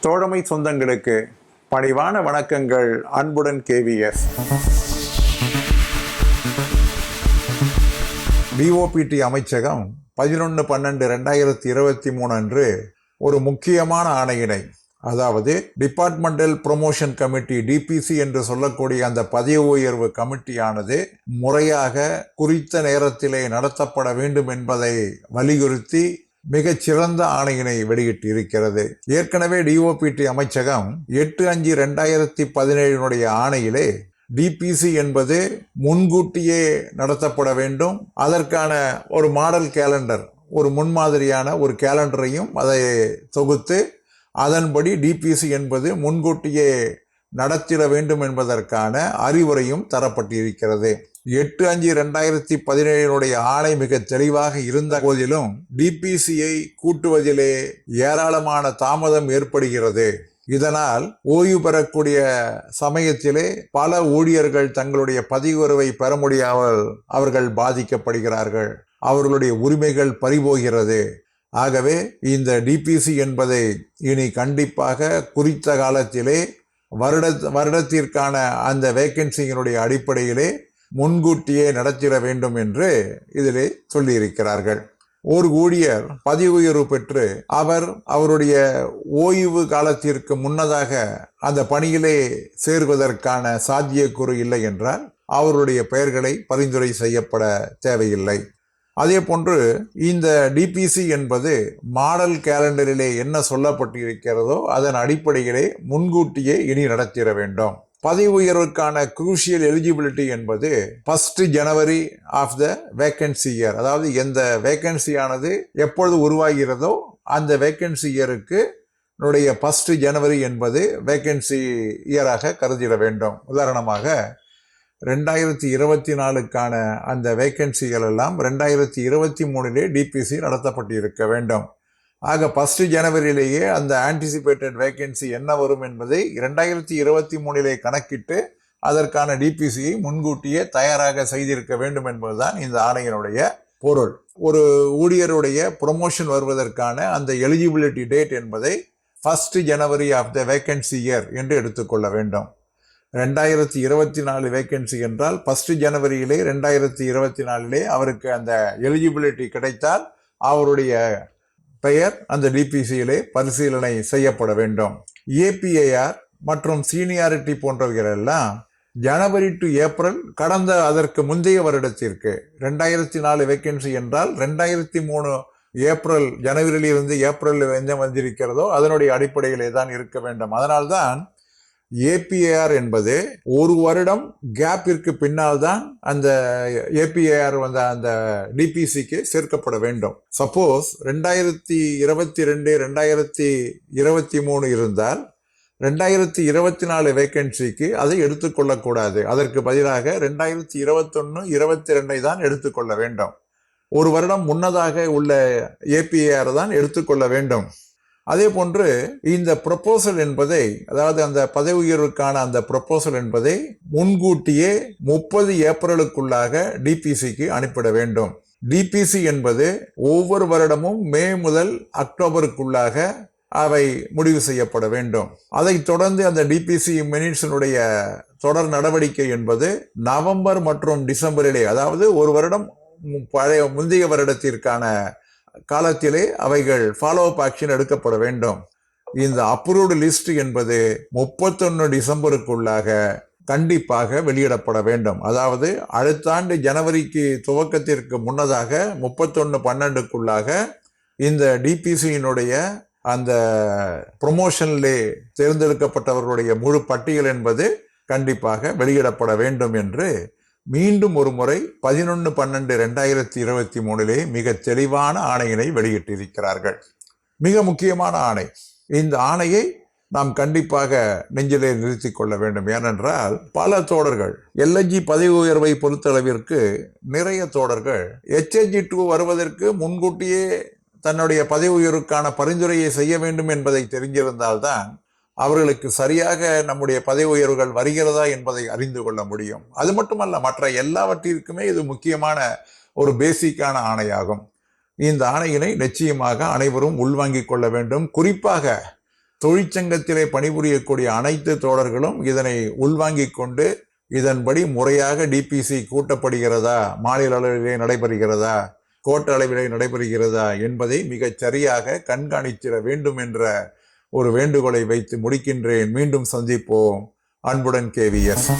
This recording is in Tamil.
தோழமை சொந்தங்களுக்கு பணிவான வணக்கங்கள். அன்புடன் KVS. டிஓபிடி அமைச்சகம் 11/12/2023 அன்று ஒரு முக்கியமான ஆணையினை, அதாவது டிபார்ட்மெண்டல் ப்ரொமோஷன் கமிட்டி டிபிசி என்று சொல்லக்கூடிய அந்த பதவி உயர்வு கமிட்டியானது முறையாக குறித்த நேரத்திலே நடத்தப்பட வேண்டும் என்பதை வலியுறுத்தி மிகச்சிறந்த ஆணையினை வெளியிட்டு இருக்கிறது. ஏற்கனவே டிஓபிடி அமைச்சகம் 8/5/2017 ஆணையிலே டிபிசி என்பது முன்கூட்டியே நடத்தப்பட வேண்டும், அதற்கான ஒரு மாடல் கேலண்டர், ஒரு முன்மாதிரியான ஒரு கேலண்டரையும் அதை தொகுத்து அதன்படி டிபிசி என்பது முன்கூட்டியே நடத்திட வேண்டும் என்பதற்கான அறிவுரையும் தரப்பட்டிருக்கிறது. 8/5/2017 ஆணை மிக தெளிவாக இருந்த போதிலும் டிபிசியை கூட்டுவதிலே ஏராளமான தாமதம் ஏற்படுகிறது. இதனால் ஓய்வு பெறக்கூடிய சமயத்திலே பல ஊழியர்கள் தங்களுடைய பதவி உயர்வை பெற முடியாமல் அவர்கள் பாதிக்கப்படுகிறார்கள், அவர்களுடைய உரிமைகள் பறிபோகிறது. ஆகவே இந்த டிபிசி என்பதை இனி கண்டிப்பாக குறித்த காலத்திலே வருடத்திற்கான அந்த வேக்கன்சியினுடைய அடிப்படையிலே முன்கூட்டியே நடத்திட வேண்டும் என்று இதிலே சொல்லியிருக்கிறார்கள். ஒரு ஊழியர் பதவி உயர்வு பெற்று அவருடைய ஓய்வு காலத்திற்கு முன்னதாக அந்த பணியிலே சேர்வதற்கான சாத்தியக்கூறு இல்லை என்றால் அவருடைய பெயர்களை பரிந்துரை செய்யப்பட தேவையில்லை. அதே போன்று இந்த டிபிசி என்பது மாடல் கேலண்டரிலே என்ன சொல்லப்பட்டிருக்கிறதோ அதன் அடிப்படையிலே முன்கூட்டியே இனி நடத்திட வேண்டும். பதவி உயர்வுக்கான குரூஷியல் எலிஜிபிலிட்டி என்பது 1 ஜனவரி ஆஃப் த வேக்கன்சி இயர், அதாவது எந்த வேக்கன்சியானது எப்பொழுது உருவாகிறதோ அந்த வேக்கன்சி இயருக்கு 1 ஜனவரி என்பது வேக்கன்சி இயராக கருதிட வேண்டும். உதாரணமாக 2024க்கான அந்த வேக்கன்சிகள் எல்லாம் 2023 டிபிசி நடத்தப்பட்டிருக்க வேண்டும். ஆக 1 ஜனவரியிலேயே அந்த ஆன்டிசிபேட்டட் வேக்கன்சி என்ன வரும் என்பதை 2023 கணக்கிட்டு அதற்கான டிபிசியை முன்கூட்டியே தயாராக செய்திருக்க வேண்டும் என்பதுதான் இந்த ஆணையினுடைய பொருள். ஒரு ஊழியருடைய ப்ரொமோஷன் வருவதற்கான அந்த எலிஜிபிலிட்டி டேட் என்பதை 1 ஜனவரி ஆஃப் த வேக்கன்சி இயர் என்று எடுத்துக்கொள்ள வேண்டும். 2024 வேக்கன்சி என்றால் 1 ஜனவரியிலே 2024 அவருக்கு அந்த எலிஜிபிலிட்டி கிடைத்தால் அவருடைய பெயர் அந்த டிபிசியிலே பரிசீலனை செய்யப்பட வேண்டும். ஏபிஏஆர் மற்றும் சீனியாரிட்டி போன்றவைகள் எல்லாம் ஜனவரி டு ஏப்ரல் கடந்த அதற்கு முந்தைய வருடத்திற்கு 2004 வேக்கன்சி என்றால் 2003 ஏப்ரல், ஜனவரியிலிருந்து ஏப்ரல் எந்த வந்திருக்கிறதோ அதனுடைய அடிப்படையிலே தான் இருக்க வேண்டும். அதனால்தான் ஏபிஏஆர் என்பது ஒரு வருடம் கேப்பிற்கு பின்னால் தான் அந்த ஏபிஏஆர் அந்த டிபிசிக்கு சேர்க்கப்பட வேண்டும். சப்போஸ் 2022 2023 இருந்தால் 2024 வேக்கன்சிக்கு அதை எடுத்துக்கொள்ளக்கூடாது. அதற்கு பதிலாக 2021 22 தான் எடுத்துக்கொள்ள வேண்டும். ஒரு வருடம் முன்னதாக உள்ள ஏபிஏஆர் தான் எடுத்துக்கொள்ள வேண்டும். அதே போன்று இந்த ப்ரொபோசல் என்பதை, அதாவது அந்த பதவி உயர்வுக்கான அந்த ப்ரொபோசல் என்பதை முன்கூட்டியே 30 ஏப்ரலுக்குள்ளாக டிபிசிக்கு அனுப்பிட வேண்டும். டிபிசி என்பது ஒவ்வொரு வருடமும் மே முதல் அக்டோபருக்குள்ளாக அவை முடிவு செய்யப்பட வேண்டும். அதைத் தொடர்ந்து அந்த டிபிசி மினிட்ஸினுடைய தொடர் நடவடிக்கை என்பது நவம்பர் மற்றும் டிசம்பரிலே, அதாவது ஒரு வருடம் முந்தைய வருடத்திற்கான காலத்திலே அவைகள் ஃபாலோ அப் ஆக்ஷன் எடுக்கப்பட வேண்டும். இந்த அப்ரூவ்டு லிஸ்ட் என்பது 31 டிசம்பருக்குள்ளாக கண்டிப்பாக வெளியிடப்பட வேண்டும். அதாவது அடுத்த ஆண்டு ஜனவரிக்கு துவக்கத்திற்கு முன்னதாக 31/12க்குள்ளாக இந்த டிபிசியினுடைய அந்த ப்ரொமோஷனிலே தேர்ந்தெடுக்கப்பட்டவர்களுடைய முழு பட்டியல் என்பது கண்டிப்பாக வெளியிடப்பட வேண்டும் என்று மீண்டும் ஒரு முறை 11/12/2023 மிக தெளிவான ஆணையினை வெளியிட்டிருக்கிறார்கள். மிக முக்கியமான ஆணை. இந்த ஆணையை நாம் கண்டிப்பாக நெஞ்சிலே நிறுத்தி கொள்ள வேண்டும். ஏனென்றால் பல தோழர்கள் LNG பதவி உயர்வை பொறுத்தளவிற்கு நிறைய தோழர்கள் HNG2 வருவதற்கு முன்கூட்டியே தன்னுடைய பதவி உயர்வுக்கான பரிந்துரையை செய்ய வேண்டும் என்பதை தெரிஞ்சிருந்தால்தான் அவர்களுக்கு சரியாக நம்முடைய பதவி உயர்வுகள் வருகிறதா என்பதை அறிந்து கொள்ள முடியும். அது மட்டுமல்ல, மற்ற எல்லாவற்றிற்குமே இது முக்கியமான ஒரு பேசிக்கான ஆணையாகும். இந்த ஆணையினை நிச்சயமாக அனைவரும் உள்வாங்கிக் கொள்ள வேண்டும். குறிப்பாக தொழிற்சங்கத்திலே பணிபுரியக்கூடிய அனைத்து தோழர்களும் இதனை உள்வாங்கிக் கொண்டு இதன்படி முறையாக டிபிசி கூட்டப்படுகிறதா, மாநில அளவிலே நடைபெறுகிறதா, கோட்ட அளவிலே நடைபெறுகிறதா என்பதை மிகச் சரியாக கண்காணித்திட வேண்டும் என்ற ஒரு வேண்டுகோளை வைத்து முடிக்கின்றேன். மீண்டும் சந்திப்போம். அன்புடன் KVS.